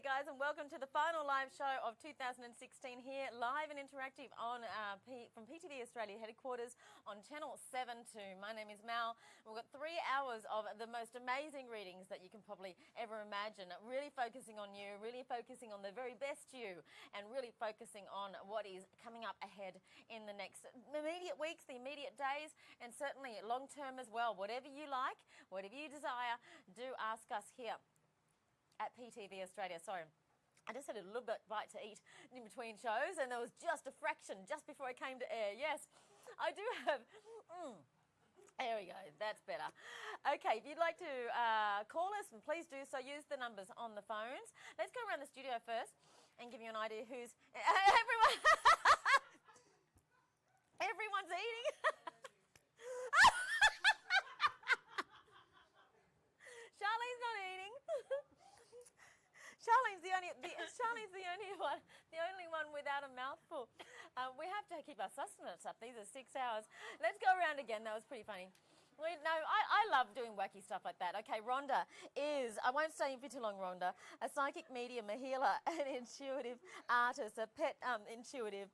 guys, and welcome to the final live show of 2016 here, live and interactive on from PTV Australia headquarters on Channel 72. My name is Mal. We've got 3 hours of the most amazing readings that you can probably ever imagine, really focusing on you, really focusing on the very best you, and really focusing on what is coming up ahead in the next immediate weeks, the immediate days, and certainly long term as well. Whatever you like, whatever you desire, do ask us here at PTV Australia. Sorry, I just had a little bite to eat in between shows, and there was just a fraction just before I came to air. Yes, I do have. There we go, that's better. Okay, if you'd like to call us, and please do so, use the numbers on the phones. Let's go around the studio first and give you an idea who's... Everyone... Everyone's eating. Charlene's not eating. Charlene's the only one without a mouthful. We have to keep our sustenance up. These are 6 hours. Let's go around again. That was pretty funny. I love doing wacky stuff like that. Okay, Rhonda is, I won't stay in for too long, Rhonda, a psychic medium, a healer, an intuitive artist, a pet intuitive,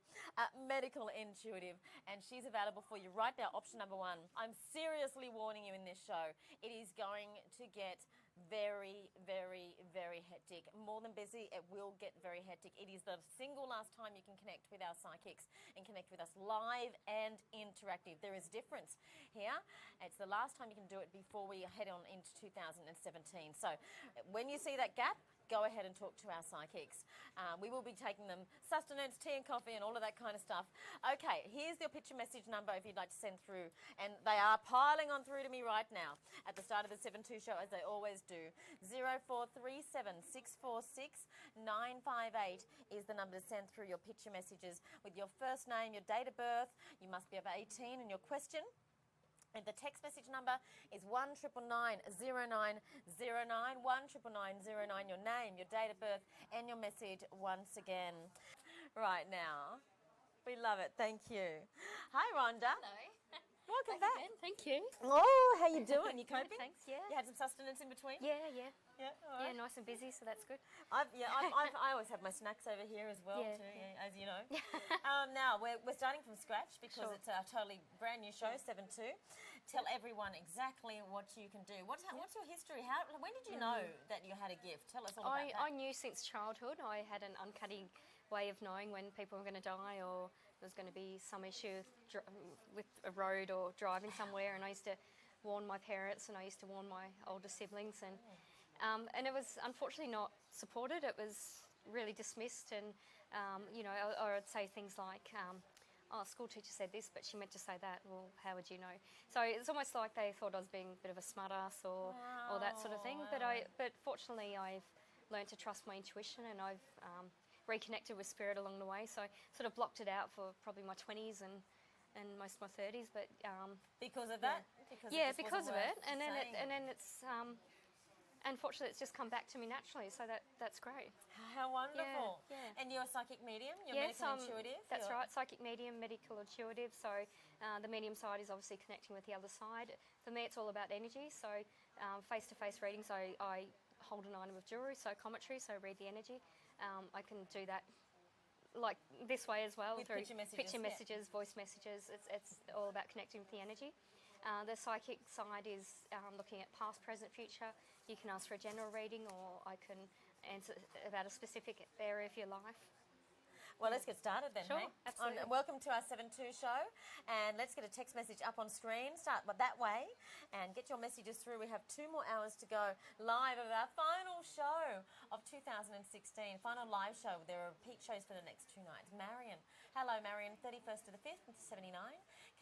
medical intuitive, and she's available for you right now, option number 1. I'm seriously warning you in this show. It is going to get very, very, very hectic. More than busy, it will get very hectic. It is the single last time you can connect with our psychics and connect with us live and interactive. There is a difference here. It's the last time you can do it before we head on into 2017. So when you see that gap, go ahead and talk to our psychics. We will be taking them sustenance, tea and coffee and all of that kind of stuff. Okay, here's your picture message number if you'd like to send through. And they are piling on through to me right now at the start of the 7-2 show, as they always do. 0437 646 958 is the number to send through your picture messages with your first name, your date of birth. You must be over 18 and your question. And the text message number is 19990909, 199909, your name, your date of birth, and your message once again. Right now, we love it. Thank you. Hi, Rhonda. Hello. Welcome back. Again. Thank you. Oh, how you doing? You coping? Good, thanks. Yeah. You had some sustenance in between? Yeah. Yeah, all right. Yeah, nice and busy, so that's good. I always have my snacks over here as well, too, as you know. Now, we're starting from scratch because it's a totally brand new show, 7-2. Tell everyone exactly what you can do. What's your history? When did you know that you had a gift? Tell us all about that. I knew since childhood. I had an uncanny way of knowing when people were going to die or there was going to be some issue with a road or driving somewhere, and I used to warn my parents and I used to warn my older siblings, and it was unfortunately not supported. It was really dismissed, and you know, or I'd say things like, "Oh, school teacher said this, but she meant to say that." Well, how would you know? So it's almost like they thought I was being a bit of a smart ass or that sort of thing. Wow. But fortunately, I've learned to trust my intuition, and I've reconnected with spirit along the way. So I sort of blocked it out for probably my 20s and most of my 30s. But because of that? Yeah, because of it, and then it's. Unfortunately, it's just come back to me naturally, so that's great. How wonderful. Yeah. And you're a psychic medium? You're yes, medical intuitive? That's right, psychic medium, medical intuitive. So the medium side is obviously connecting with the other side. For me, it's all about energy. So face-to-face readings, I hold an item of jewellery, psychometry, so I read the energy. I can do that like this way as well, with through picture messages, voice messages. It's all about connecting with the energy. The psychic side is looking at past, present, future. You can ask for a general reading, or I can answer about a specific area of your life. Well, let's get started then, Sure, hey? absolutely. Welcome to our 7-2 show, and let's get a text message up on screen. Start that way and get your messages through. We have 2 more hours to go live of our final show of 2016, final live show. There are repeat shows for the next 2 nights. Marion, hello Marion, 31st to the 5th, 79.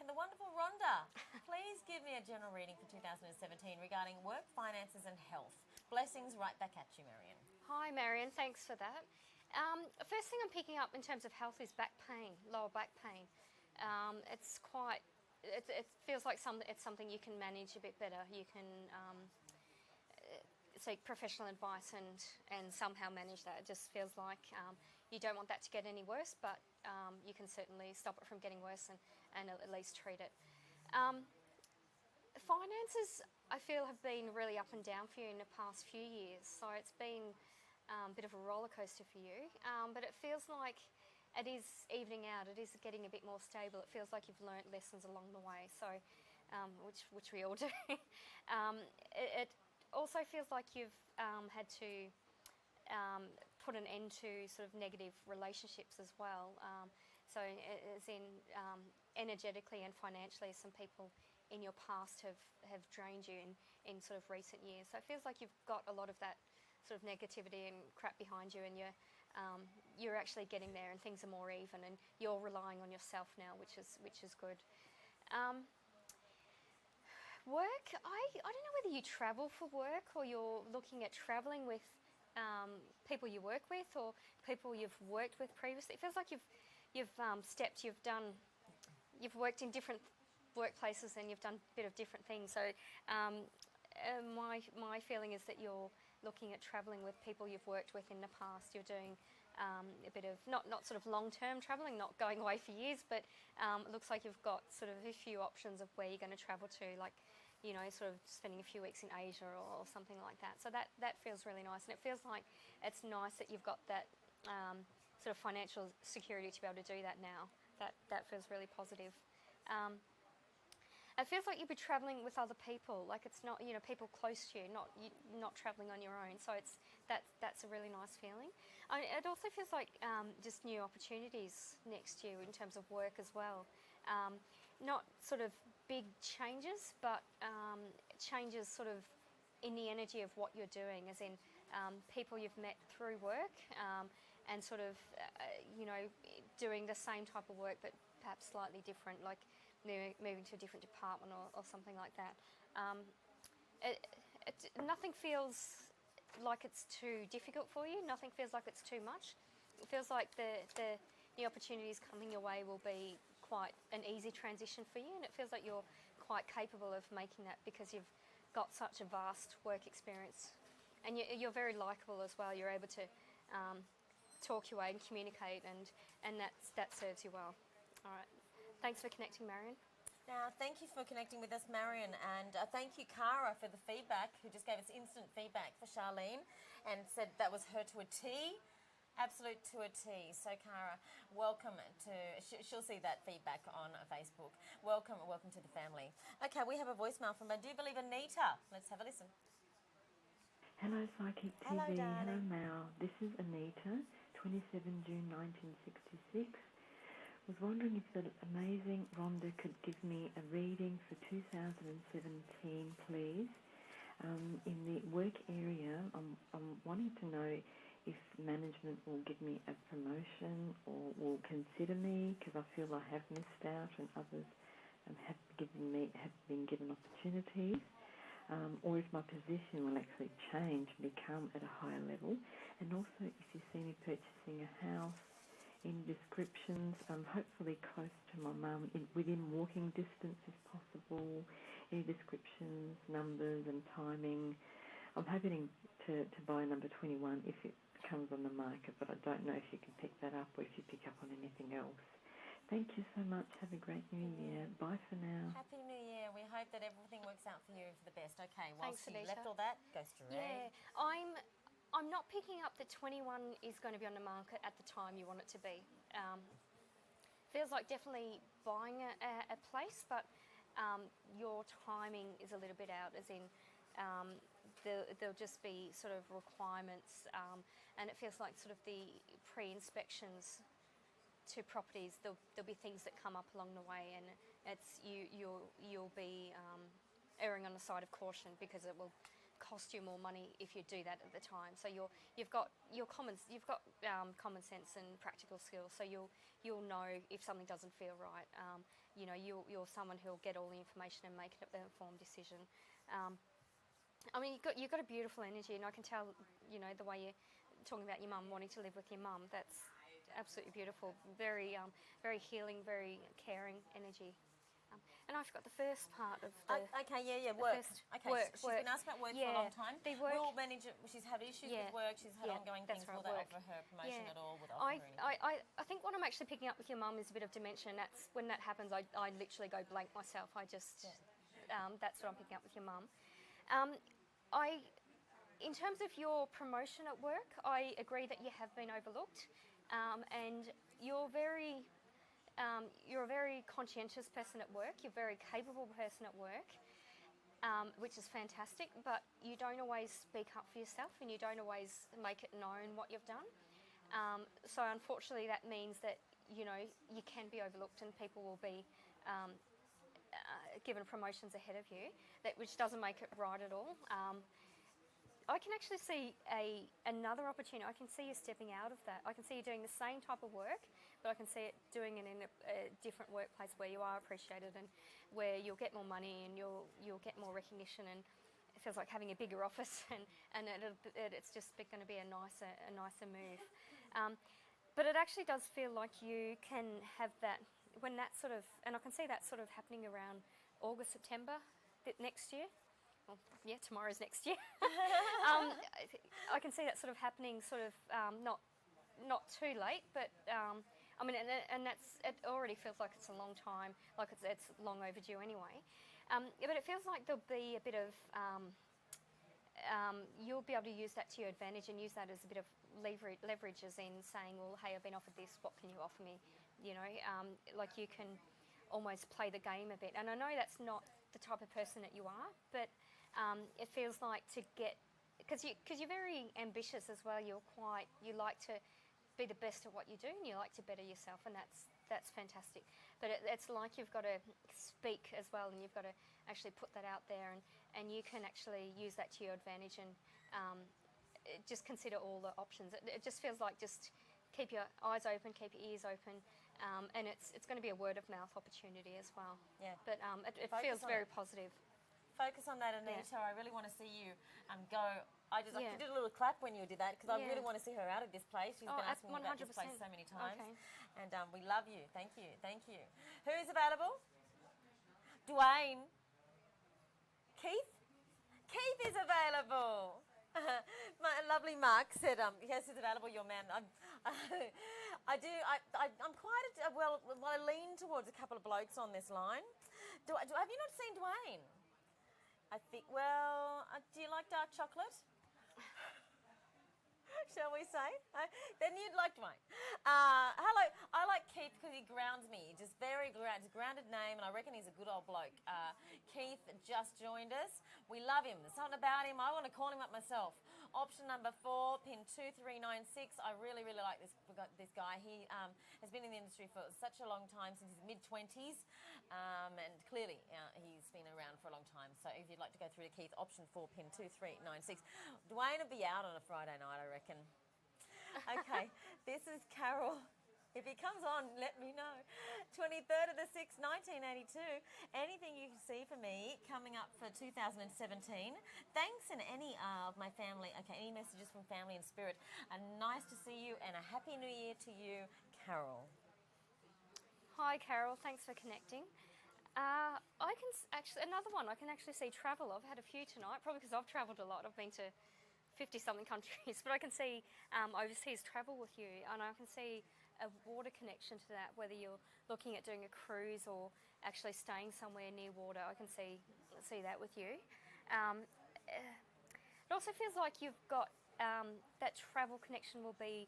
Can the wonderful Rhonda please give me a general reading for 2017 regarding work, finances and health? Blessings right back at you, Marion. Hi Marion, thanks for that. First thing I'm picking up in terms of health is back pain, lower back pain. It feels like it's something you can manage a bit better. You can seek professional advice and somehow manage that. It just feels like you don't want that to get any worse, but you can certainly stop it from getting worse and at least treat it. Finances, I feel, have been really up and down for you in the past few years. So it's been bit of a roller coaster for you, but it feels like it is evening out. It is getting a bit more stable. It feels like you've learnt lessons along the way, so which we all do. It also feels like you've had to put an end to sort of negative relationships as well. So as in energetically and financially, some people in your past have drained you in sort of recent years. So it feels like you've got a lot of that sort of negativity and crap behind you, and you're actually getting there, and things are more even, and you're relying on yourself now, which is good. Work, I don't know whether you travel for work or you're looking at travelling with people you work with or people you've worked with previously. It feels like you've worked in different workplaces and you've done a bit of different things. So my feeling is that you're looking at travelling with people you've worked with in the past. You're doing a bit of not sort of long-term travelling, not going away for years, but it looks like you've got sort of a few options of where you're going to travel to, like, you know, sort of spending a few weeks in Asia or something like that. So that feels really nice, and it feels like it's nice that you've got that sort of financial security to be able to do that now. That feels really positive. It feels like you'll be travelling with other people, like it's not, you know, people close to you, not travelling on your own. So that's a really nice feeling. It also feels like just new opportunities next year in terms of work as well. Not sort of big changes, but changes sort of in the energy of what you're doing, as in people you've met through work, and sort of, you know, doing the same type of work but perhaps slightly different, like moving to a different department or something like that. Nothing feels like it's too difficult for you. Nothing feels like it's too much. It feels like the opportunities coming your way will be quite an easy transition for you, and it feels like you're quite capable of making that because you've got such a vast work experience, and you're very likeable as well. You're able to talk your way and communicate, and that serves you well. All right. Thanks for connecting, Marion. Now, thank you for connecting with us, Marion, and thank you, Cara, for the feedback, who just gave us instant feedback for Charlene and said that was her to a T, absolute to a T. So, Cara, welcome to, she'll see that feedback on Facebook. Welcome to the family. Okay, we have a voicemail from, I do believe, Anita. Let's have a listen. Hello, Psychic TV. Hello, darling. Hello, Mal. This is Anita, 27 June 1966. I was wondering if the amazing Rhonda could give me a reading for 2017, please. In the work area, I'm wanting to know if management will give me a promotion or will consider me, because I feel I have missed out and others have been given opportunities, or if my position will actually change and become at a higher level, and also if you see me purchasing a house in descriptions, hopefully close to my mum, within walking distance if possible, any descriptions, numbers and timing. I'm hoping to buy number 21 if it comes on the market, but I don't know if you can pick that up or if you pick up on anything else. Thank you so much. Have a great New Year. Bye for now. Happy New Year. We hope that everything works out for you for the best. Okay, Thanks, whilst you Anita. left all that, go straight. Yeah, I'm not picking up that 21 is going to be on the market at the time you want it to be. Feels like definitely buying a place, but your timing is a little bit out, as in there'll just be sort of requirements, and it feels like sort of the pre-inspections to properties, there'll be things that come up along the way, and it's you'll be erring on the side of caution because it will cost you more money if you do that at the time. So you've got common sense and practical skills. So you'll know if something doesn't feel right. You know, you're someone who'll get all the information and make an informed decision. I mean, you've got a beautiful energy, and I can tell, you know, the way you're talking about your mum, wanting to live with your mum. That's absolutely beautiful. Very very healing, very caring energy. And I forgot the first part of the... Okay, work. Work. She's been asked about work for a long time. We'll manage it. She's had issues with work. She's had ongoing things. Will they offer her a promotion at all? Would they offer her anything? I think what I'm actually picking up with your mum is a bit of dementia, and that's when that happens, I literally go blank myself. I just... that's what I'm picking up with your mum. in terms of your promotion at work, I agree that you have been overlooked, and you're a very conscientious person at work. You're a very capable person at work, which is fantastic. But you don't always speak up for yourself, and you don't always make it known what you've done. So unfortunately, that means that you can be overlooked, and people will be given promotions ahead of you, which doesn't make it right at all. I can actually see another opportunity. I can see you stepping out of that. I can see you doing the same type of work, but I can see it doing it in a different workplace where you are appreciated and where you'll get more money and you'll get more recognition, and it feels like having a bigger office and it's just going to be a nicer move. But it actually does feel like you can have that when that sort of, and I can see that sort of happening around August, September next year. Well, yeah, tomorrow's next year. I can see that sort of happening, not too late, but I mean, and it already feels like it's a long time, like it's long overdue anyway. But it feels like there'll be a bit of, you'll be able to use that to your advantage and use that as a bit of leverage, as in saying, well, hey, I've been offered this, what can you offer me? Like you can almost play the game a bit. And I know that's not the type of person that you are, but it feels like to get, because you're very ambitious as well. You like to be the best at what you do, and you like to better yourself, and that's fantastic. But it's like you've got to speak as well, and you've got to actually put that out there, and you can actually use that to your advantage, and just consider all the options. It just feels like just keep your eyes open, keep your ears open, and it's going to be a word of mouth opportunity as well. Yeah. But it feels very positive. Focus on that, Anita. Yeah. I really want to see you go. I did a little clap when you did that, because I really want to see her out of this place. She's been asking me about this place so many times. Okay. And we love you. Thank you. Thank you. Who's available? Dwayne. Keith? Keith is available. My lovely Mark said, yes, he's available, your man. I'm quite, I lean towards a couple of blokes on this line. Have you not seen Dwayne? I think, do you like dark chocolate? Shall we say? Then you'd like Dwayne. Hello, I like Keith because he grounds me. Just very grounded name, and I reckon he's a good old bloke. Keith just joined us. We love him. There's something about him. I want to call him up myself. Option number 4, pin 2396. I really, really like this guy. He has been in the industry for such a long time, since his mid-20s, and clearly he's been around for a long time. So if you'd like to go through to Keith, option 4, pin 2396. Dwayne will be out on a Friday night, I reckon. Okay, this is Carol. If he comes on, let me know. 23rd of the 6th, 1982. Anything you can see for me coming up for 2017. Thanks, and any of my family. Okay, any messages from family and spirit. Nice to see you, and a happy new year to you, Carol. Hi, Carol. Thanks for connecting. I can actually, another one, I can actually see travel. I've had a few tonight, probably because I've travelled a lot. I've been to 50-something countries, but I can see overseas travel with you, and I can see a water connection to that, whether you're looking at doing a cruise or actually staying somewhere near water. I can see that with you. It also feels like you've got that travel connection will be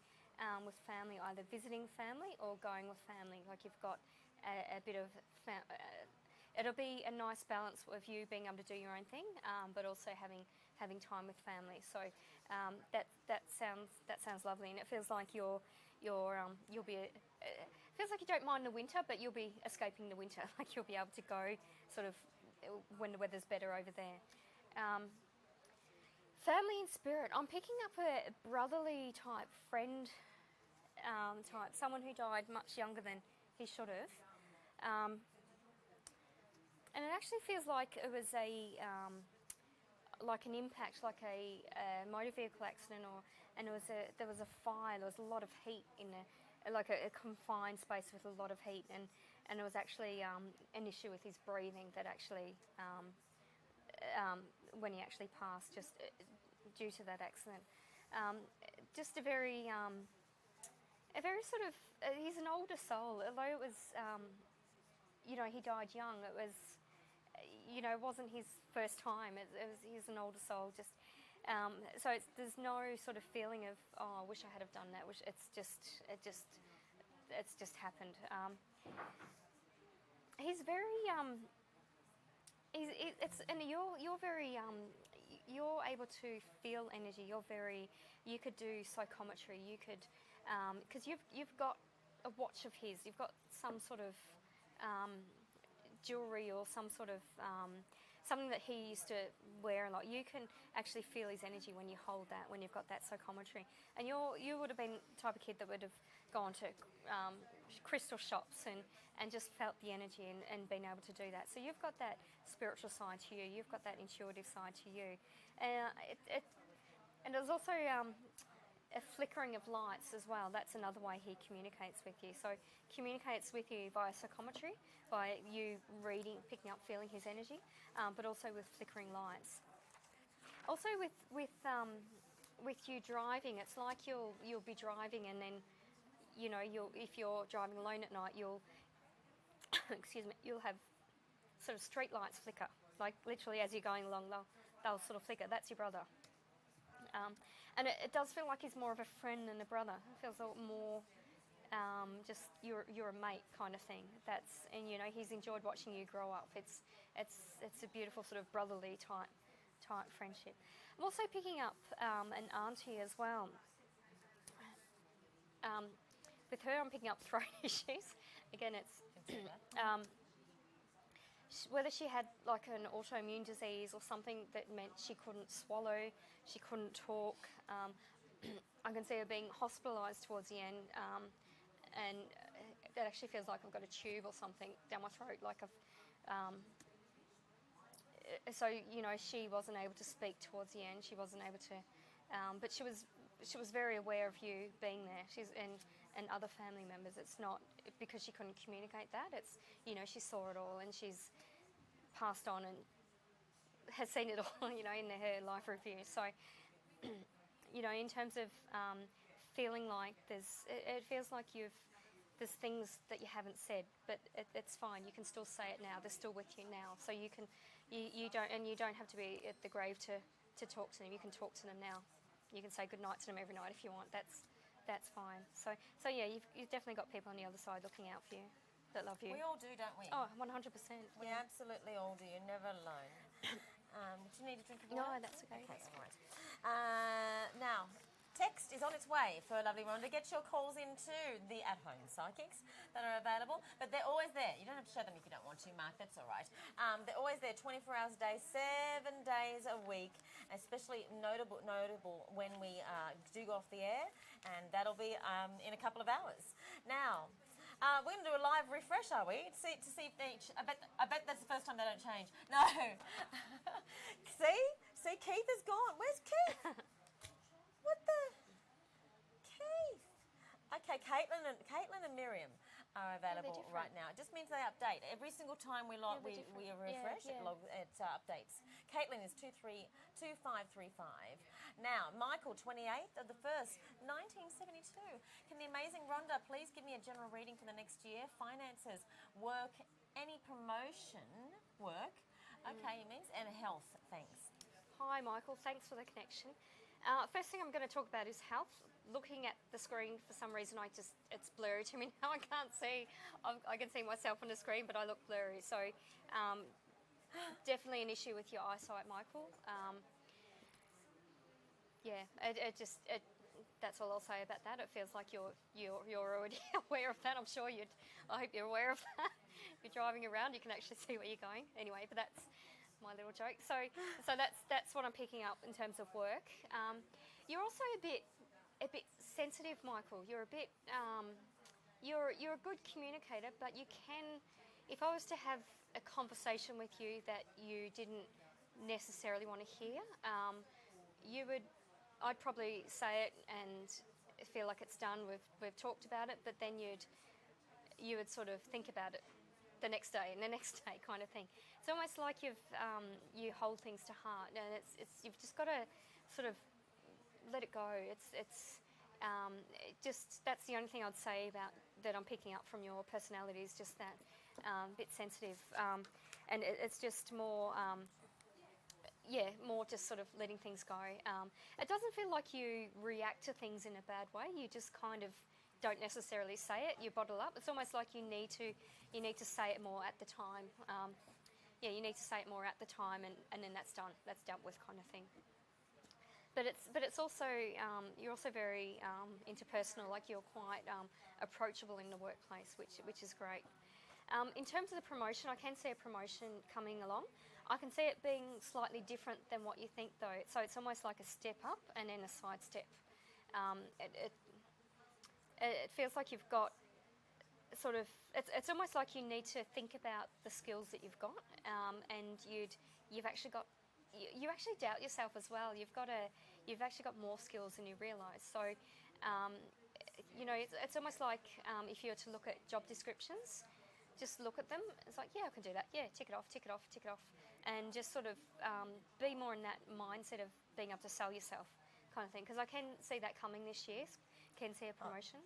with family, either visiting family or going with family. Like you've got a bit of, it'll be a nice balance of you being able to do your own thing, but also having time with family. So that sounds lovely, and it feels like you'll be. It feels like you don't mind the winter, but you'll be escaping the winter. Like you'll be able to go sort of when the weather's better over there. Family and spirit. I'm picking up a brotherly type friend type, someone who died much younger than he should have. And it actually feels like it was like an impact, like a motor vehicle accident, and there was a fire. There was a lot of heat in like a confined space with a lot of heat, and it was actually an issue with his breathing that actually, when he actually passed, just due to that accident. Just a very sort of, he's an older soul, although it was, he died young. It was, it wasn't his first time. He's an older soul, just So there's no sort of feeling of, oh, I wish I had have done that. It's just happened. He's very and you're very you're able to feel energy. You could do psychometry. You could because you've got a watch of his. You've got some sort of jewelry or some sort of something that he used to wear a lot. You can actually feel his energy when you hold that, when you've got that psychometry. And you would have been the type of kid that would have gone to crystal shops and just felt the energy and been able to do that. So you've got that spiritual side to you. You've got that intuitive side to you. And there's also a flickering of lights as well. That's another way he communicates with you. So communicates with you via psychometry, by you reading, picking up, feeling his energy, but also with flickering lights. Also with you driving, it's like you'll be driving and then, you know, if you're driving alone at night, you'll excuse me, you'll have sort of street lights flicker, like literally as you're going along, they'll sort of flicker. That's your brother. And it does feel like he's more of a friend than a brother. It feels a lot more just you're a mate kind of thing. And you know, he's enjoyed watching you grow up. It's a beautiful sort of brotherly type friendship. I'm also picking up an auntie as well. With her, I'm picking up throat issues. Again, it's whether she had like an autoimmune disease or something that meant she couldn't swallow, she couldn't talk. I can see her being hospitalised towards the end, and it actually feels like I've got a tube or something down my throat. So you know, she wasn't able to speak towards the end. She wasn't able to, but she was very aware of you being there. And other family members. It's not because she couldn't communicate that. It's, you know, she saw it all and she's passed on and has seen it all, you know, in her life review. So, you know, in terms of feeling like it feels like there's things that you haven't said, but it's fine. You can still say it now. They're still with you now. So you don't have to be at the grave to talk to them. You can talk to them now. You can say goodnight to them every night if you want. That's fine. So yeah, you've definitely got people on the other side looking out for you, that love you. We all do, don't we? Oh, 100%. We absolutely all do. You're never alone. Do you need a drink of water? No, that's okay. Okay, all right. Now, text is on its way for lovely Rhonda. Get your calls into the at-home psychics that are available, but they're always there. You don't have to show them if you don't want to, Mark. That's all right. They're always there 24 hours a day, 7 days a week, especially notable when we do go off the air, and that'll be in a couple of hours. Now, we're going to do a live refresh, are we? To see if each. I bet that's the first time they don't change. No. See, Keith is gone. Where's Keith? What the? Keith. Okay, Caitlin and Miriam are available right now. It just means they update. Every single time we refresh, it updates. Caitlin is 2535. Now, Michael, 28th of the 1st, 1972. Can the amazing Rhonda please give me a general reading for the next year? Finances, work, any promotion, work, okay, it means, and health, thanks. Hi, Michael. Thanks for the connection. First thing I'm going to talk about is health. Looking at the screen, for some reason, it's blurry to me now. I can't see. I can see myself on the screen, but I look blurry. So definitely an issue with your eyesight, Michael. Yeah, that's all I'll say about that. It feels like you're already aware of that. I hope you're aware of that. If you're driving around, you can actually see where you're going. Anyway, but that's my little joke. So that's what I'm picking up in terms of work. You're also a bit sensitive, Michael. You're a bit you're a good communicator, but you can, if I was to have a conversation with you that you didn't necessarily want to hear, I'd probably say it and feel like it's done. We've talked about it, but then you would sort of think about it the next day and the next day, kind of thing. It's almost like you hold things to heart, and you've just got to sort of let it go. That's the only thing I'd say about that I'm picking up from your personality, is just that bit sensitive, and it's just more. more just sort of letting things go. It doesn't feel like you react to things in a bad way. You just kind of don't necessarily say it. You bottle up. It's almost like you need to say it more at the time. You need to say it more at the time, and then that's done. That's dealt with, kind of thing. But it's also you're also very interpersonal. Like, you're quite approachable in the workplace, which is great. In terms of the promotion, I can see a promotion coming along. I can see it being slightly different than what you think, though. So it's almost like a step up and then a side step. It feels like you've got sort of, it's almost like you need to think about the skills that you've got, and you've actually got, you actually doubt yourself as well. You've actually got more skills than you realise. So, it's almost like if you were to look at job descriptions, just look at them. It's like, yeah, I can do that. Yeah, tick it off, tick it off, tick it off. And just sort of be more in that mindset of being able to sell yourself, kind of thing. Because I can see that coming this year. Can see a promotion.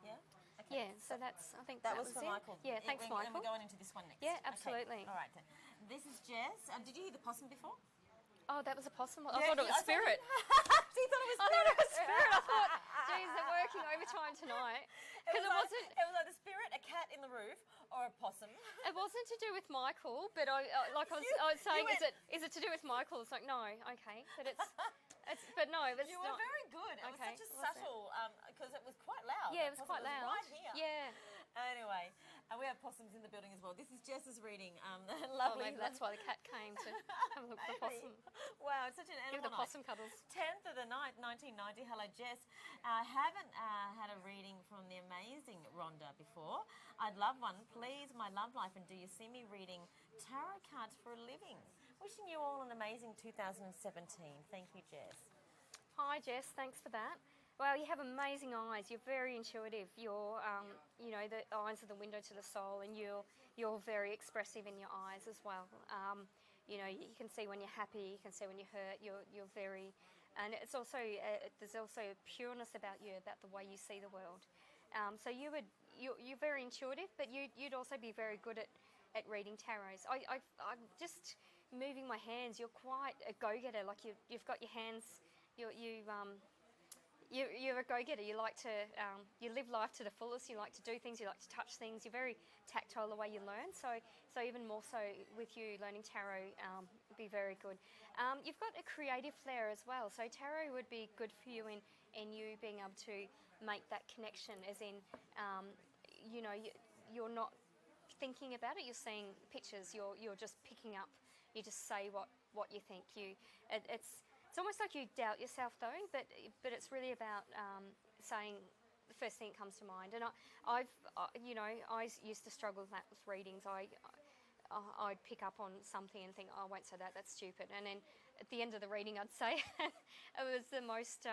Yeah? Okay. Yeah, so I think that was was for it. Michael. Yeah, thanks, Michael. And we're going into this one next. Yeah, absolutely. Okay. All right. This is Jess. Did you hear the possum before? Oh, that was a possum. I Yeah, thought it was spirit. She thought it was I spirit. thought it was spirit. I thought, geez, they're working overtime tonight. Because it wasn't. It was like the spirit, a cat in the roof, or a possum. It wasn't to do with Michael, but I was saying, is it to do with Michael? It's like, no, okay, but but no, it's You were not. very good. It was Okay, such a what's that? subtle, because it was quite loud. Yeah, it That was quite possum loud. right here. Yeah. Anyway, we have possums in the building as well. This is Jess's reading. Oh, Lovely. maybe that's why the cat came to have a look at the possum. Wow, it's such an Give animal the night. possum cuddles. 10th of the night, 1990. Hello, Jess. I haven't had a reading from the amazing Rhonda before. I'd love one. Please, my love life, and do you see me reading tarot cards for a living? Wishing you all an amazing 2017. Thank you, Jess. Hi, Jess. Thanks for that. Well, you have amazing eyes. You're very intuitive. You're, the eyes are the window to the soul, and you're very expressive in your eyes as well. You can see when you're happy. You can see when you're hurt. You're very, and it's also there's also a pureness about you, about the way you see the world. So you're very intuitive, but you'd also be very good at reading tarots. I'm just moving my hands. You're quite a go-getter. Like you've got your hands. You're a go-getter. You like to you live life to the fullest. You like to do things. You like to touch things. You're very tactile the way you learn. So even more so with you learning tarot, be very good. You've got a creative flair as well. So tarot would be good for you in you being able to make that connection. As in, you're not thinking about it. You're seeing pictures. You're just picking up. You just say what you think. It's almost like you doubt yourself though, but it's really about saying the first thing that comes to mind. And I used to struggle with that with readings. I'd pick up on something and think, oh, I won't say that. That's stupid. And then at the end of the reading, I'd say it was the most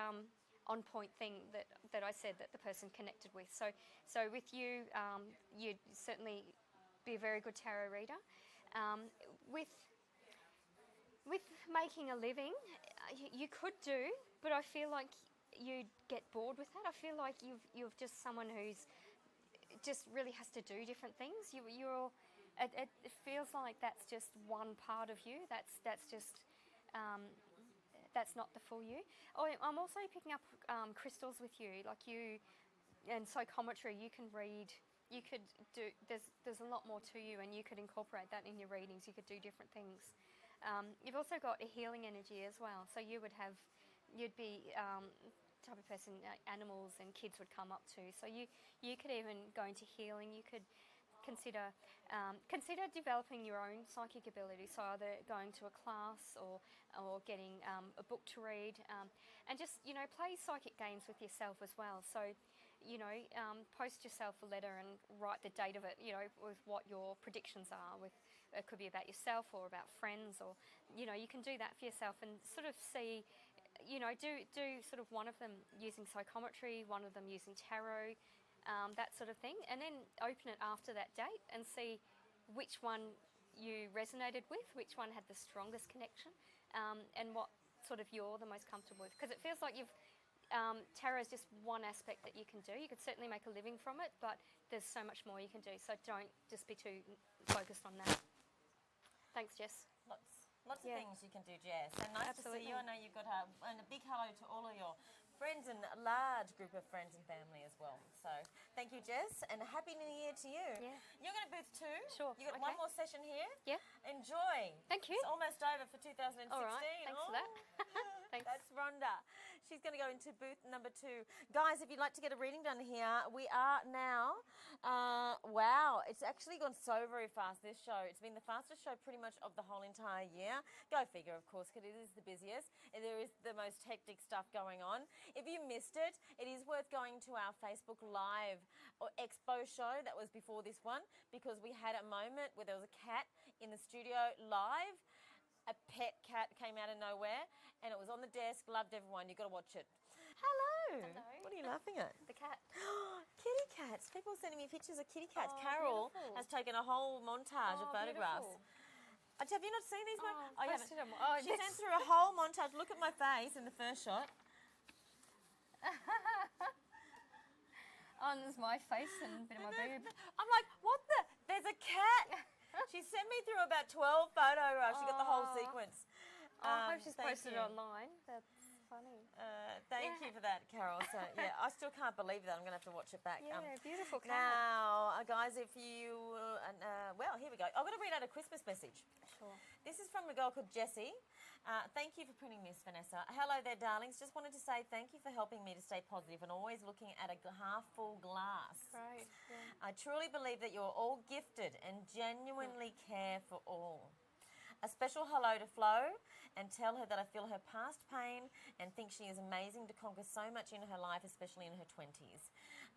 on point thing that I said that the person connected with. So with you, you'd certainly be a very good tarot reader. With making a living, you could do, but I feel like you'd get bored with that. I feel like you're just someone who's just really has to do different things. It feels like that's just one part of you. That's not the full you. Oh, I'm also picking up crystals with you, like you, and psychometry. You can read. You could do. There's a lot more to you, and you could incorporate that in your readings. You could do different things. You've also got a healing energy as well. So you'd be type of person animals and kids would come up to. So you could even go into healing. You could consider developing your own psychic ability. So either going to a class or getting a book to read, and just play psychic games with yourself as well. So post yourself a letter and write the date of it. With what your predictions are. It could be about yourself or about friends, or you can do that for yourself and sort of see, do sort of one of them using psychometry, one of them using tarot, that sort of thing, and then open it after that date and see which one you resonated with, which one had the strongest connection, and what sort of you're the most comfortable with. Because it feels like tarot is just one aspect that you can do. You could certainly make a living from it, but there's so much more you can do. So don't just be too focused on that. Thanks, Jess. Lots of Yeah. things you can do, Jess. And nice to see you. Absolutely. I know you've got and a big hello to all of your friends and a large group of friends and family as well. So thank you, Jess, and a happy New Year to you. Yeah. You're going to booth 2. Sure, You've got okay. one more session here. Yeah. Enjoy. Thank you. It's almost over for 2016. All right, thanks for that. Thanks. That's Rhonda. She's going to go into booth number 2. Guys, if you'd like to get a reading done here, we are now, wow, it's actually gone so very fast, this show. It's been the fastest show pretty much of the whole entire year. Go figure, of course, because it is the busiest. There is the most hectic stuff going on. If you missed it, it is worth going to our Facebook Live or Expo show that was before this one, because we had a moment where there was a cat in the studio live. A pet cat came out of nowhere and it was on the desk, loved everyone. You've got to watch it. Hello. Hello. What are you laughing at? The cat. Kitty cats. People are sending me pictures of kitty cats. Oh, Carol beautiful. has taken a whole montage of photographs. Beautiful. Have you not seen these ones? Oh, you post it haven't. on- oh, She this- sent through a whole montage. Look at my face in the first shot. Oh, and there's my face and a bit of my boob. I'm like, what the? There's a cat. She sent me through about 12 photographs. She got the whole Oh. sequence. I hope she's thank posted you. it online. That's funny. Thank you for that, Carol. So, yeah, I still can't believe that. I'm going to have to watch it back. Yeah, beautiful cat. Now, guys, if you, well, here we go. I'm going to read out a Christmas message. Sure. This is from a girl called Jessie. Thank you for printing this, Vanessa. Hello there, darlings. Just wanted to say thank you for helping me to stay positive and always looking at a half full glass. Great. Yeah. I truly believe that you're all gifted and genuinely care for all. A special hello to Flo and tell her that I feel her past pain and think she is amazing to conquer so much in her life, especially in her 20s.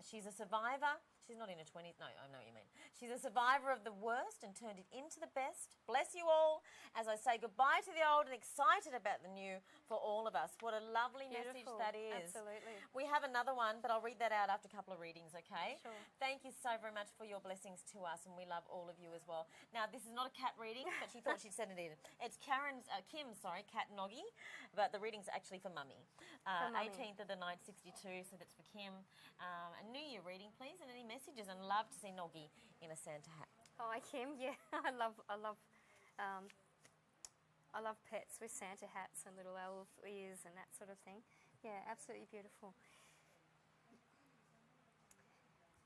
She's a survivor. She's not in her 20s. No, I know what you mean. She's a survivor of the worst and turned it into the best. Bless you all as I say goodbye to the old and excited about the new for all of us. What a lovely message Beautiful. that is. Absolutely. We have another one, but I'll read that out after a couple of readings, okay? Sure. Thank you so very much for your blessings to us, and we love all of you as well. Now, this is not a cat reading, but she thought she'd send it in. It's Kim's cat Noggy, but the reading's actually for Mummy. Mummy. 18th of the night, 62, so that's for Kim. A New Year reading, please, and any messages, and love to see Noggy in a Santa hat. Hi, Kim. Yeah, I love pets with Santa hats and little elf ears and that sort of thing. Yeah, absolutely beautiful.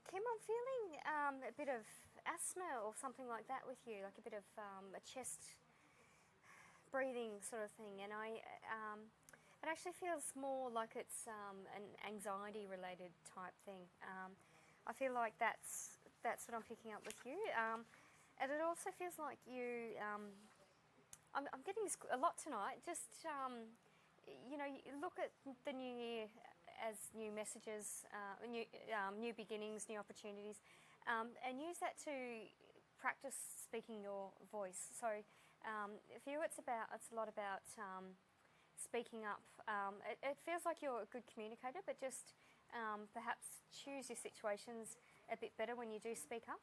Kim, I'm feeling a bit of asthma or something like that with you, like a bit of a chest breathing sort of thing, and it actually feels more like it's an anxiety-related type thing. I feel like that's what I'm picking up with you, and it also feels like you. I'm getting this a lot tonight. Just you look at the new year as new messages, new beginnings, new opportunities, and use that to practice speaking your voice. So for you, it's a lot about speaking up. It feels like you're a good communicator, but just perhaps choose your situations a bit better when you do speak up.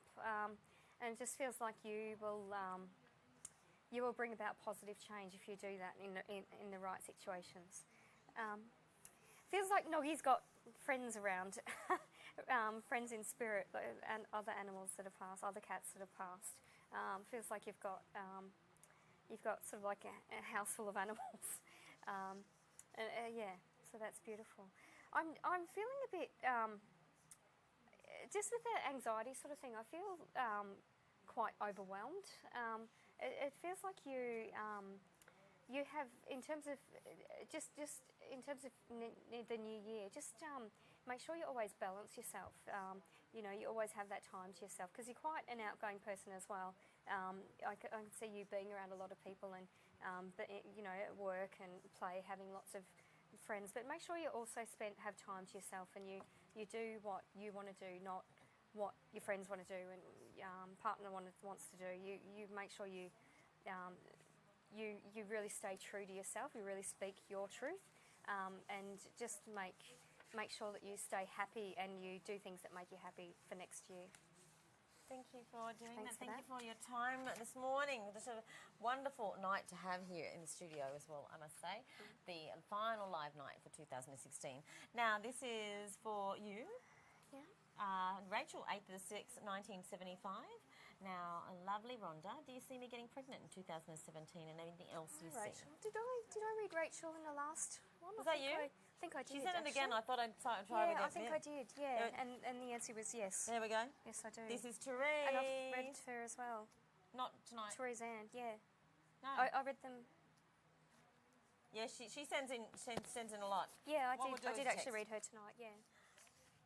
And it just feels like you will bring about positive change if you do that in the right situations. Feels like Noggy's got friends around, friends in spirit, and other animals that have passed, other cats that have passed. Feels like you've got sort of like a house full of animals. Yeah, so that's beautiful. I'm feeling a bit, just with the anxiety sort of thing, I feel quite overwhelmed. It feels like you have, in terms of just in terms of the new year, just make sure you always balance yourself. You always have that time to yourself, because you're quite an outgoing person as well. I can see you being around a lot of people and at work and play, having lots of friends. But make sure you also have time to yourself, and you do what you want to do, not what your friends want to do and partner wants to do. You make sure you really stay true to yourself. You really speak your truth, and just make sure that you stay happy and you do things that make you happy for next year. Thank you for doing Thanks that. for Thank you for your time this morning. It's a wonderful night to have here in the studio as well, I must say. The final live night for 2016. Now, this is for you. Yeah. Rachel, 8th of the 6th, 1975. Now, lovely Rhonda, do you see me getting pregnant in 2017 and anything else you see? Rachel. Did I read Rachel in the last one? Was that you? I think I did. She said it again. I thought I'd try Yeah, with it. I think I did. Yeah, and the answer was yes. There we go. Yes, I do. This is Therese. And I've read her as well. Not tonight. Therese Ann, yeah. No. I read them. Yeah, she sends in a lot. Yeah, I What we'll do did is actually text. read her tonight. Yeah.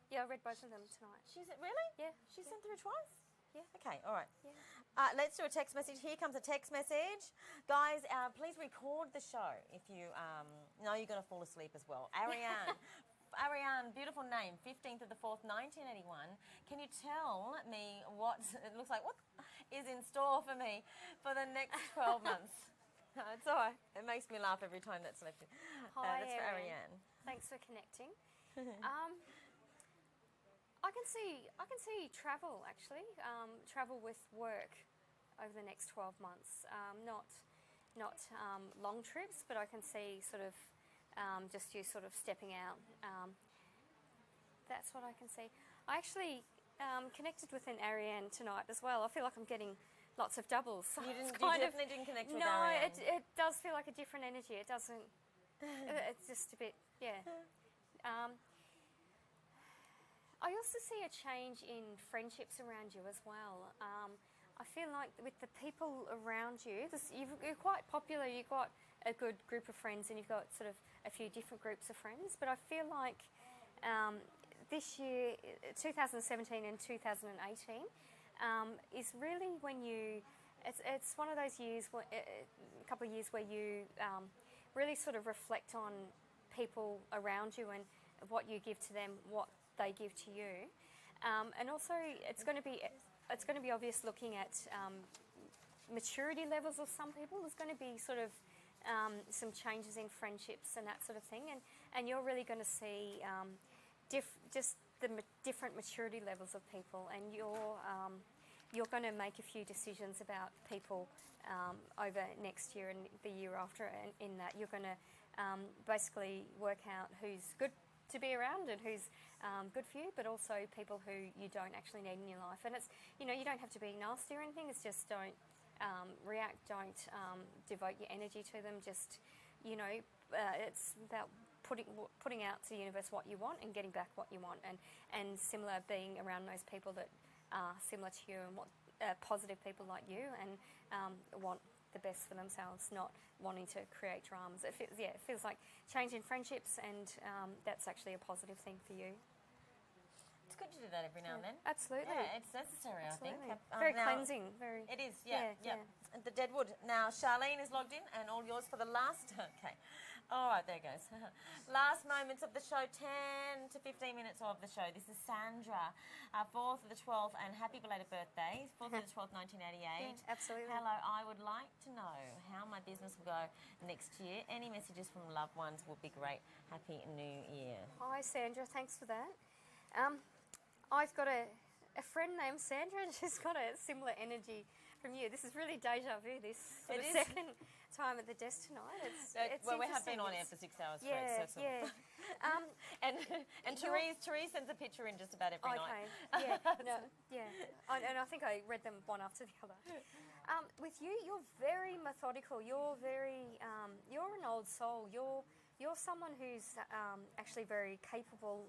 Yeah, I read both of them tonight. She's really? Yeah. She sent through twice? Yeah. Okay, all right. Yeah. Let's do a text message. Here comes a text message. Guys, please record the show if you know you're going to fall asleep as well. Ariane. Ariane, beautiful name, 15th of the 4th, 1981. Can you tell me what it looks like? What is in store for me for the next 12 months? No, it's all right. It makes me laugh every time that's selected. Hi, that's for Ariane. Thanks for connecting. I can see travel actually. Travel with work over the next 12 months. Not long trips, but I can see sort of just you sort of stepping out. That's what I can see. I actually connected with an Ariane tonight as well. I feel like I'm getting lots of doubles. So You it's definitely didn't connect with Ariane. No, it does feel like a different energy. It doesn't. It's just a bit, yeah. I also see a change in friendships around you as well. I feel like with the people around you, you're quite popular. You've got a good group of friends, and you've got sort of a few different groups of friends. But I feel like this year, 2017 and 2018, is really when it's one of those years, a couple of years where you really sort of reflect on people around you and what you give to them, what they give to you, and also it's going to be obvious looking at maturity levels of some people. There's going to be sort of some changes in friendships and that sort of thing, and you're really going to see just the different maturity levels of people, and you're going to make a few decisions about people over next year and the year after, and in that you're going to basically work out who's good to be around and who's good for you, but also people who you don't actually need in your life. And it's, you don't have to be nasty or anything. It's just don't react, don't devote your energy to them. Just, it's about putting out to the universe what you want and getting back what you want, and similar, being around those people that are similar to you and what positive people like you and want the best for themselves, not wanting to create dramas. It feels like change in friendships, and that's actually a positive thing for you. It's good to do that every now and then. Absolutely. Yeah, it's necessary, Absolutely. I think. Very now, cleansing. Very. It is, yeah. And the Deadwood. Now, Charlene is logged in, and all yours for the last. Okay. All right, there goes. Last moments of the show, 10 to 15 minutes of the show. This is Sandra, 4th of the 12th, and happy belated birthday, 4th of the 12th, 1988. Yeah, absolutely. Hello, I would like to know how my business will go next year. Any messages from loved ones would be great. Happy New Year. Hi, Sandra. Thanks for that. I've got a friend named Sandra, and she's got a similar energy from you. This is really deja vu, this sort of second time at the desk tonight. It's well, we have been interesting. on air for 6 hours Yeah, straight. And Therese sends a picture in just about every night. Okay, and I think I read them one after the other. With you, you're very methodical. You're you're an old soul. You're someone who's actually very capable.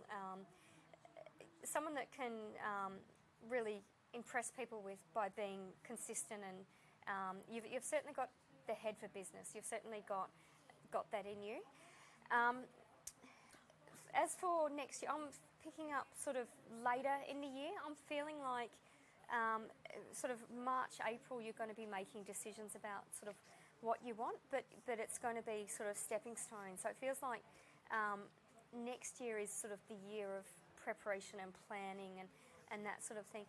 Someone that can really impress people by being consistent, and you've certainly got the head for business. You've certainly got that in you. As for next year, I'm picking up sort of later in the year. I'm feeling like sort of March, April, you're going to be making decisions about sort of what you want, but it's going to be sort of stepping stones. So it feels like next year is sort of the year of preparation and planning and that sort of thing.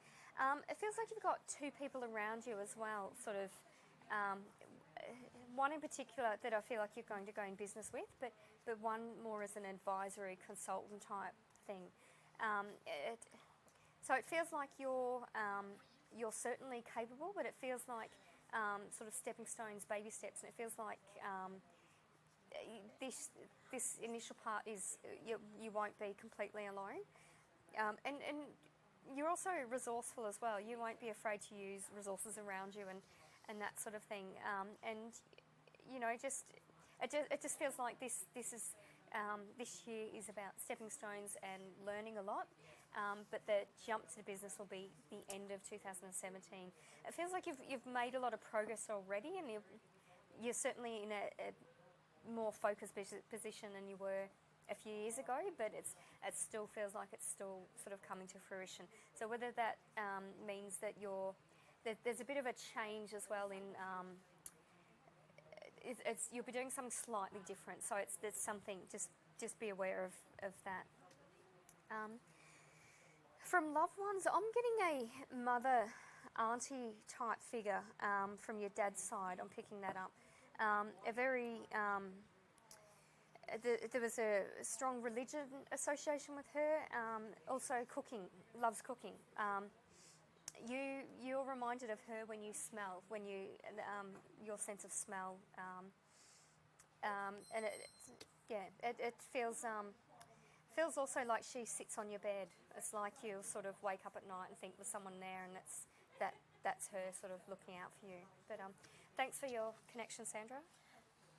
It feels like you've got two people around you as well, sort of one in particular that I feel like you're going to go in business with, but one more as an advisory consultant type thing. So it feels like you're certainly capable, but it feels like sort of stepping stones, baby steps, and it feels like this initial part is you won't be completely alone. And you're also resourceful as well. You won't be afraid to use resources around you and that sort of thing. And you know, it just feels like this year is about stepping stones and learning a lot. But the jump to the business will be the end of 2017. It feels like you've made a lot of progress already, and you're certainly in a more focused position than you were a few years ago, but it still feels like it's still sort of coming to fruition. So whether that means that there's a bit of a change as well in you'll be doing something slightly different. So there's something, just be aware of that. From loved ones, I'm getting a mother, auntie type figure from your dad's side. I'm picking that up. A very there was a strong religion association with her. Also cooking, loves cooking. You're reminded of her when you smell, your sense of smell, and it feels also like she sits on your bed. It's like you'll sort of wake up at night and think there's someone there, and that's her sort of looking out for you. But thanks for your connection, Sandra.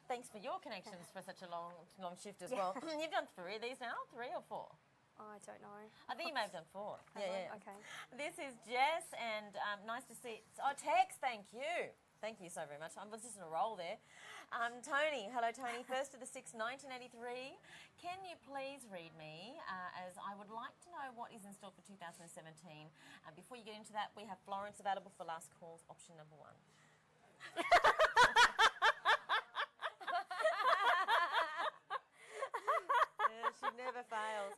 Thanks for your connections for such a long shift as well. You've done 3 of these now, 3 or 4? I don't know. I think you may have done 4. Yeah. Okay. This is Jess, and nice to see. Oh, Tex, thank you. Thank you so very much. I was just on a roll there. Tony, hello Tony. 1st of the 6th, 1983. Can you please read me, as I would like to know what is in store for 2017. Before you get into that, we have Florence available for last calls, option number 1. She never fails.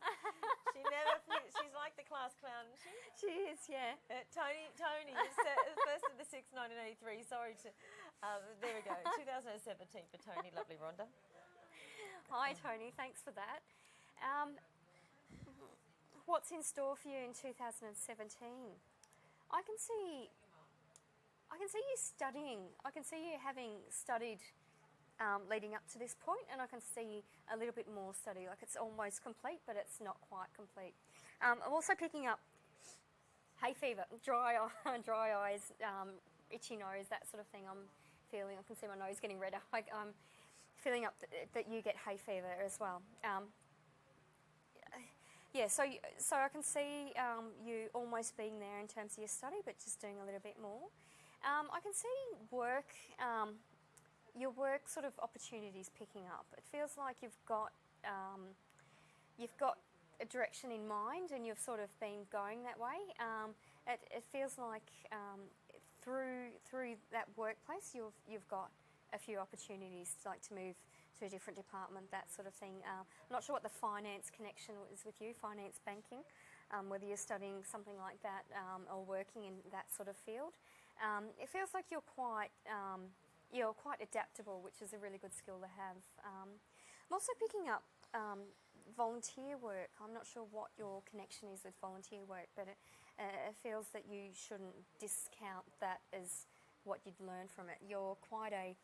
She's like the class clown, isn't she? She is, yeah. Tony, it's 1st of the 6th, 1983. Sorry to. There we go. 2017 for Tony. Lovely, Rhonda. Hi, Tony. Thanks for that. What's in store for you in 2017? I can see you studying. I can see you having studied leading up to this point, and I can see a little bit more study. Like it's almost complete, but it's not quite complete. I'm also picking up hay fever, dry eyes, itchy nose, that sort of thing. I'm feeling. I can see my nose getting redder. I'm feeling up that you get hay fever as well. So I can see you almost being there in terms of your study, but just doing a little bit more. I can see work. Your work sort of opportunities picking up. It feels like you've got a direction in mind, and you've sort of been going that way. It feels like through that workplace, you've got a few opportunities, like to move to a different department, that sort of thing. I'm not sure what the finance connection is with you, finance banking, whether you're studying something like that or working in that sort of field. It feels like you're quite adaptable, which is a really good skill to have. I'm also picking up volunteer work. I'm not sure what your connection is with volunteer work, but it feels that you shouldn't discount that as what you'd learn from it. You're quite a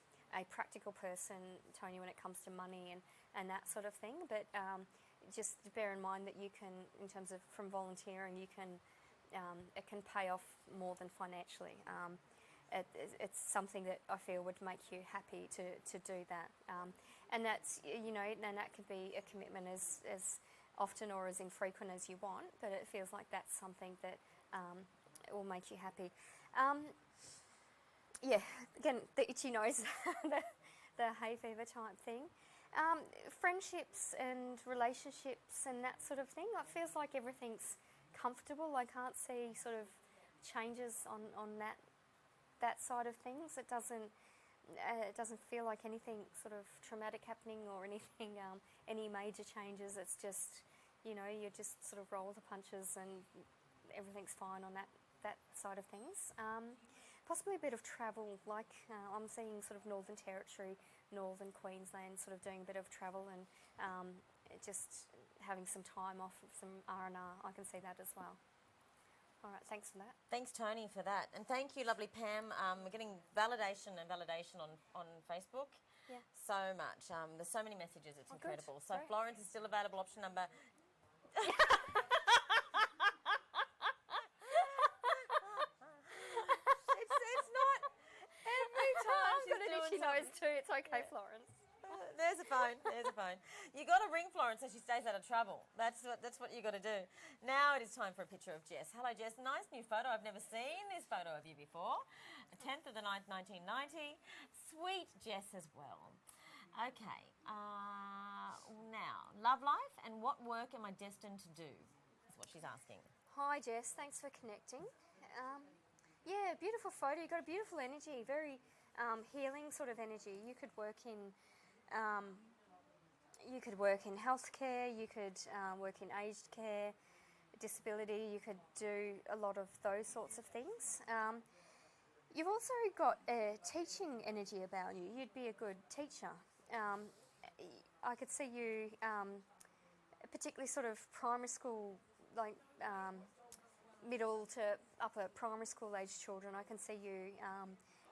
practical person, Tony, when it comes to money and that sort of thing, but just bear in mind that you can, in terms of from volunteering, it can pay off more than financially. It's something that I feel would make you happy to do that, and that's and that could be a commitment as often or as infrequent as you want, but it feels like that's something that will make you happy. Again, the itchy nose, the hay fever type thing. Friendships and relationships and that sort of thing. It feels like everything's comfortable. I can't see sort of changes on that side of things. It doesn't feel like anything sort of traumatic happening or anything, any major changes. It's just, you just sort of roll the punches and everything's fine on that side of things. Possibly a bit of travel, like I'm seeing sort of Northern Territory, Northern Queensland, sort of doing a bit of travel and just having some time off, some R&R. I can see that as well. All right, thanks for that. Thanks, Tony, for that. And thank you, lovely Pam. We're getting validation on Facebook. Yeah. So much. There's so many messages. It's incredible. Good. So Great. Florence is still available. Option number... those two. It's okay, Florence. There's a phone. There's a phone. You got to ring Florence so she stays out of trouble. That's what you got to do. Now it is time for a picture of Jess. Hello, Jess. Nice new photo. I've never seen this photo of you before. 10th of the 9th, 1990. Sweet Jess as well. Okay. Now, love life and what work am I destined to do? Is what she's asking. Hi, Jess. Thanks for connecting. Yeah, beautiful photo. You've got a beautiful energy, very healing sort of energy. You could work in healthcare. You could work in aged care, disability. You could do a lot of those sorts of things. You've also got a teaching energy about you. You'd be a good teacher. I could see you, particularly sort of primary school, like middle to upper primary school age children. I can see you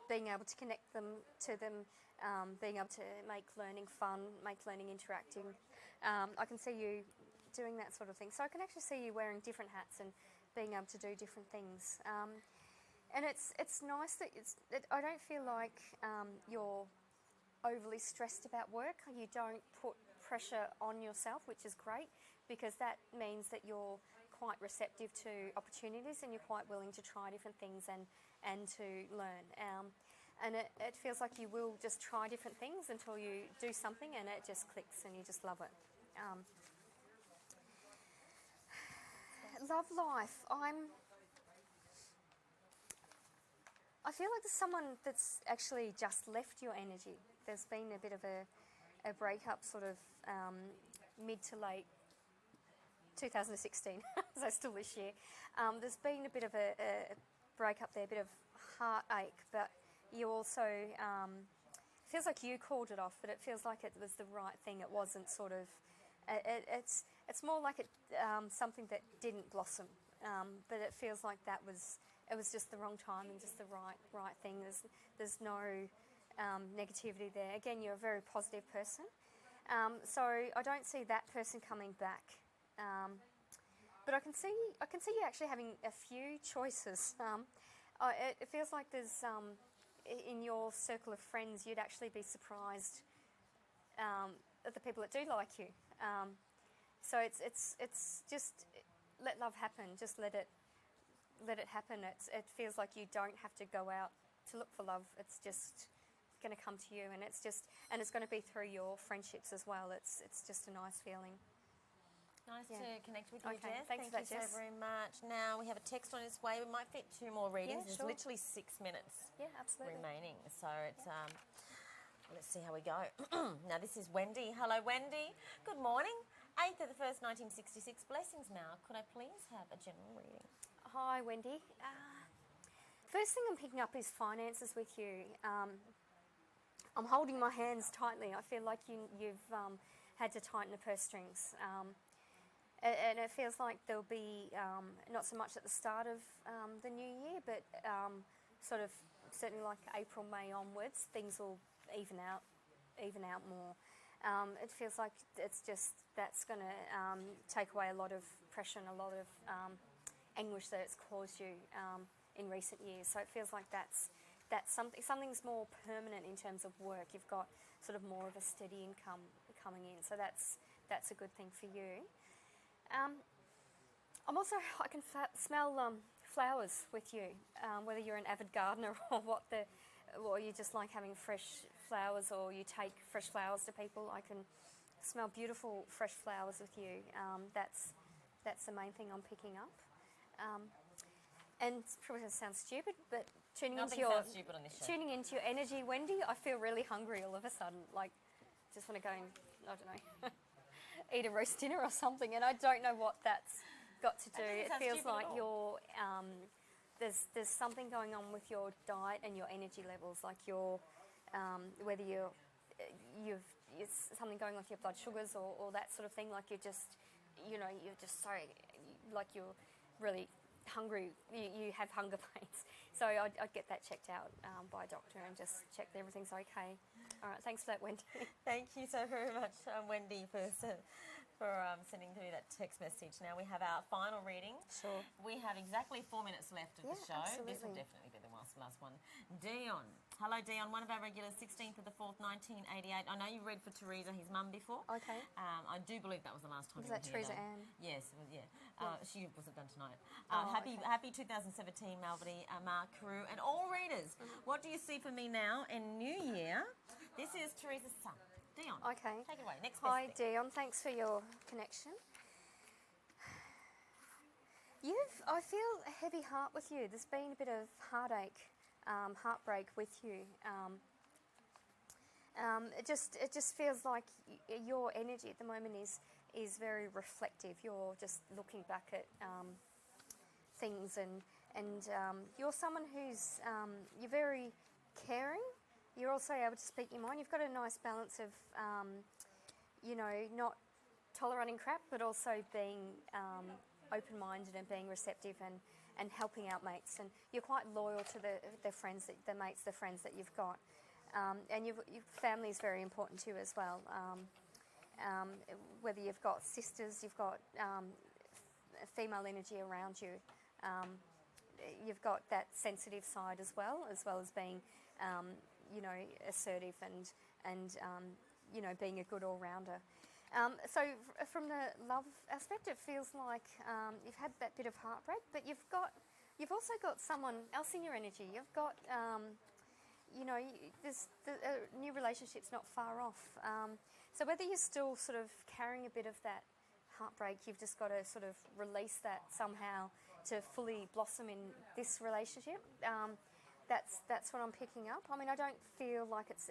being able to connect them to them, being able to make learning fun, make learning interacting. I can see you doing that sort of thing. So I can actually see you wearing different hats and being able to do different things. And it's nice that I don't feel like you're overly stressed about work. You don't put pressure on yourself, which is great, because that means that you're quite receptive to opportunities and you're quite willing to try different things and to learn. And it feels like you will just try different things until you do something and it just clicks and you just love it. Love life. I feel like there's someone that's actually just left your energy. There's been a bit of a breakup sort of mid to late 2016, so still this year. There's been a bit of a breakup there, a bit of heartache, but you also, feels like you called it off, but it feels like it was the right thing. It wasn't sort of, it's more like something that didn't blossom, but it feels like it was just the wrong time and just the right thing. There's no negativity there. Again, you're a very positive person, so I don't see that person coming back. But I can see you actually having a few choices. It feels like there's in your circle of friends, you'd actually be surprised at the people that do like you. So it's just let love happen. Just let it happen. It feels like you don't have to go out to look for love. It's just going to come to you, and it's going to be through your friendships as well. It's just a nice feeling. Nice to connect with you, Okay, Jess. thanks Thank for you that, Jess. so very much. Now we have a text on its way. We might fit 2 more readings. Yeah, There's sure. literally 6 minutes Absolutely. remaining. So it's let's see how we go. Now this is Wendy. Hello, Wendy. Good morning. 8th of the 1st, 1966. Blessings now. Could I please have a general reading? Hi, Wendy. First thing I'm picking up is finances with you. I'm holding my hands tightly. I feel like you've had to tighten the purse strings. And it feels like there'll be, not so much at the start of the new year, but sort of certainly like April, May onwards, things will even out more. It feels like that's going to take away a lot of pressure and a lot of anguish that it's caused you in recent years. So it feels like that's something's more permanent in terms of work. You've got sort of more of a steady income coming in. So that's a good thing for you. I can smell flowers with you, whether you're an avid gardener or you just like having fresh flowers, or you take fresh flowers to people. I can smell beautiful fresh flowers with you. That's the main thing I'm picking up. And it's probably going to sound stupid, but tuning into your energy, Wendy, I feel really hungry all of a sudden. Like, just want to go and, I don't know, eat a roast dinner or something, and I don't know what that's got to do. It feels like you're there's something going on with your diet and your energy levels, like whether it's something going on with your blood sugars or that sort of thing. Like you're just sorry, like you're really hungry. You have hunger pains. So I'd get that checked out by a doctor and just check that everything's okay. All right, thanks for that, Wendy. Thank you so very much, Wendy, for sending through that text message. Now we have our final reading. Sure. We have exactly 4 minutes left of the show. Absolutely. This will definitely be the last one. Dion. Hello, Dion. One of our regulars, 16th of the 4th, 1988. I know you read for Teresa, his mum, before. Okay. I do believe that was the last time. Was that Teresa though. Ann? Yes, well, yeah. She wasn't done tonight. Okay. Happy 2017, Malvady, Mark Carew, and all readers. What do you see for me now in New Year? This is Teresa's son, Dion. Okay. Take it away. Next Hi, best thing. Dion. Thanks for your connection. I feel a heavy heart with you. There's been a bit of heartache, heartbreak with you. It just feels like your energy at the moment is very reflective. You're just looking back at things, and you're someone who's you're very caring. You're also able to speak your mind. You've got a nice balance of not tolerating crap, but also being open-minded and being receptive and helping out mates. And you're quite loyal to the friends, the friends that you've got. And your family is very important too as well. Whether you've got sisters, you've got female energy around you. You've got that sensitive side as well as being, assertive and being a good all-rounder. So from the love aspect, it feels like you've had that bit of heartbreak, but you've also got someone else in your energy. You've got, there's a new relationship's not far off. So whether you're still sort of carrying a bit of that heartbreak, you've just got to sort of release that somehow to fully blossom in this relationship. That's what I'm picking up. I mean, I don't feel like it's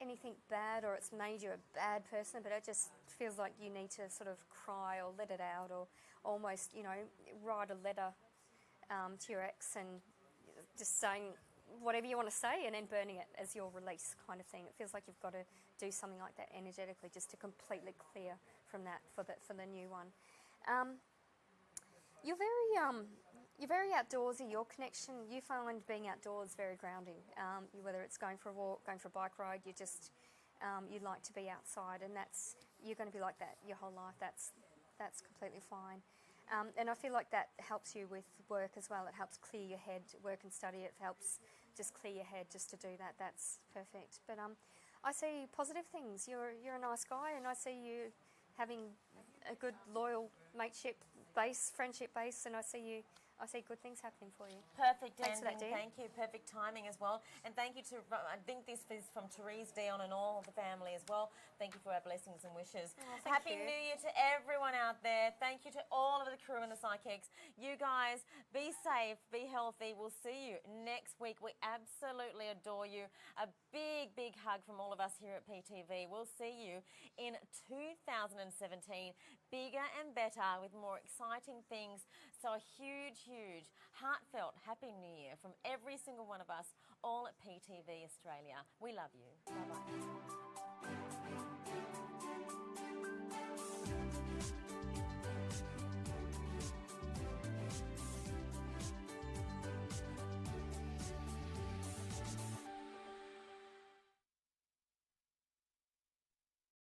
anything bad or it's made you a bad person, but it just feels like you need to sort of cry or let it out, or almost, write a letter to your ex and just saying whatever you want to say and then burning it as your release kind of thing. It feels like you've got to do something like that energetically just to completely clear from that for the new one. You're very outdoorsy. Your connection, you find being outdoors very grounding. Whether it's going for a walk, going for a bike ride, you like to be outside, and you're going to be like that your whole life. That's completely fine. And I feel like that helps you with work as well. It helps clear your head, work and study. It helps just clear your head just to do that. That's perfect. But I see positive things. You're a nice guy, and I see you having a good loyal mateship base, friendship base, and I see good things happening for you. Perfect, Thanks for that, ending. Dee. Thank you. Perfect timing as well. And thank you to, I think this is from Therese, Dion, and all of the family as well. Thank you for our blessings and wishes. Oh, thank Happy you. New Year to everyone out there. Thank you to all of the crew and the psychics. You guys, be safe, be healthy. We'll see you next week. We absolutely adore you. A big, big hug from all of us here at PTV. We'll see you in 2017, bigger and better with more exciting things. So a huge, huge, heartfelt Happy New Year from every single one of us, all at PTV Australia. We love you. Bye-bye.